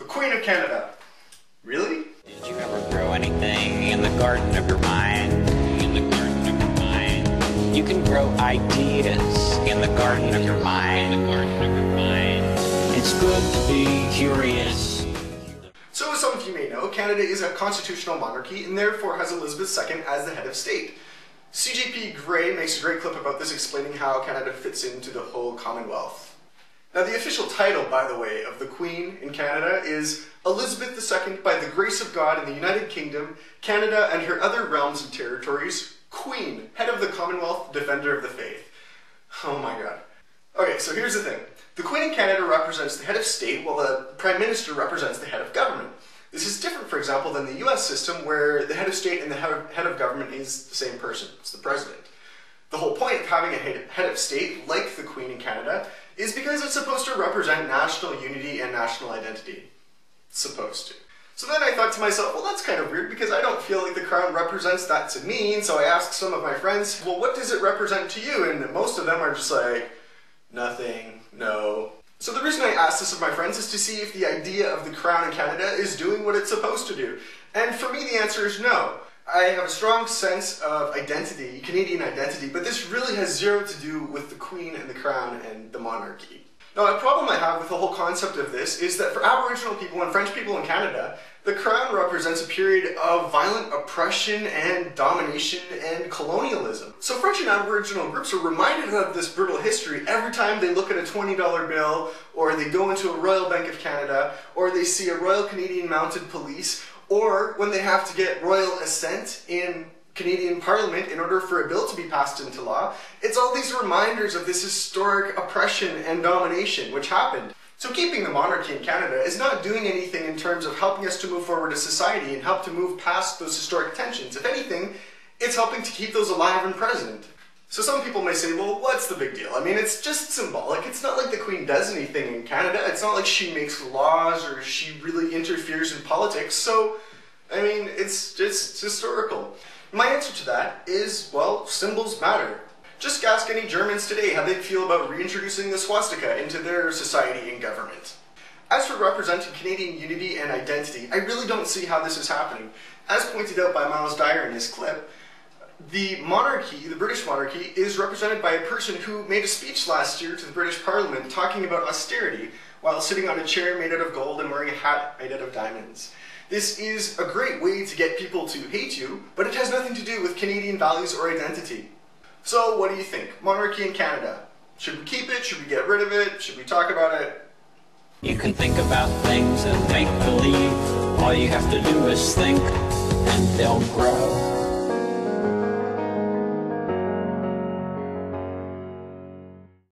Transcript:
Queen of Canada. Really? Did you ever grow anything in the garden of your mind? In the garden of your mind. You can grow ideas in the garden of your mind. In the garden of your mind. It's good to be curious. So as some of you may know, Canada is a constitutional monarchy and therefore has Elizabeth II as the head of state. CJP Gray makes a great clip about this, explaining how Canada fits into the whole Commonwealth. Now, the official title, by the way, of the Queen in Canada is Elizabeth II, by the grace of God in the United Kingdom, Canada and her other realms and territories, Queen, head of the Commonwealth, defender of the faith. Oh my god. Okay, so here's the thing. The Queen in Canada represents the head of state, while the Prime Minister represents the head of government. This is different, for example, than the US system, where the head of state and the head of government is the same person. It's the president. The whole point of having a head of state, like the Queen in Canada, is because it's supposed to represent national unity and national identity. It's supposed to. So then I thought to myself, well, that's kind of weird because I don't feel like the crown represents that to me, and so I asked some of my friends, well, what does it represent to you? And most of them are just like, nothing, no. So the reason I asked this of my friends is to see if the idea of the crown in Canada is doing what it's supposed to do. And for me, the answer is no. I have a strong sense of identity, Canadian identity, but this really has zero to do with the Queen and the Crown and the monarchy. Now, a problem I have with the whole concept of this is that for Aboriginal people and French people in Canada, the Crown represents a period of violent oppression and domination and colonialism. So French and Aboriginal groups are reminded of this brutal history every time they look at a $20 bill, or they go into a Royal Bank of Canada, or they see a Royal Canadian Mounted Police, or when they have to get royal assent in Canadian Parliament in order for a bill to be passed into law. It's all these reminders of this historic oppression and domination which happened. So keeping the monarchy in Canada is not doing anything in terms of helping us to move forward as society and help to move past those historic tensions. If anything, it's helping to keep those alive and present. So some people may say, well, what's the big deal? I mean, it's just symbolic. It's not like the Queen does anything in Canada. It's not like she makes laws or she really interferes in politics. So, I mean, it's just historical. My answer to that is, well, symbols matter. Just ask any Germans today how they'd feel about reintroducing the swastika into their society and government. As for representing Canadian unity and identity, I really don't see how this is happening. As pointed out by Miles Dyer in his clip, the monarchy, the British monarchy, is represented by a person who made a speech last year to the British Parliament talking about austerity while sitting on a chair made out of gold and wearing a hat made out of diamonds. This is a great way to get people to hate you, but it has nothing to do with Canadian values or identity. So what do you think? Monarchy in Canada. Should we keep it? Should we get rid of it? Should we talk about it? You can think about things and make believe. All you have to do is think, and they'll grow.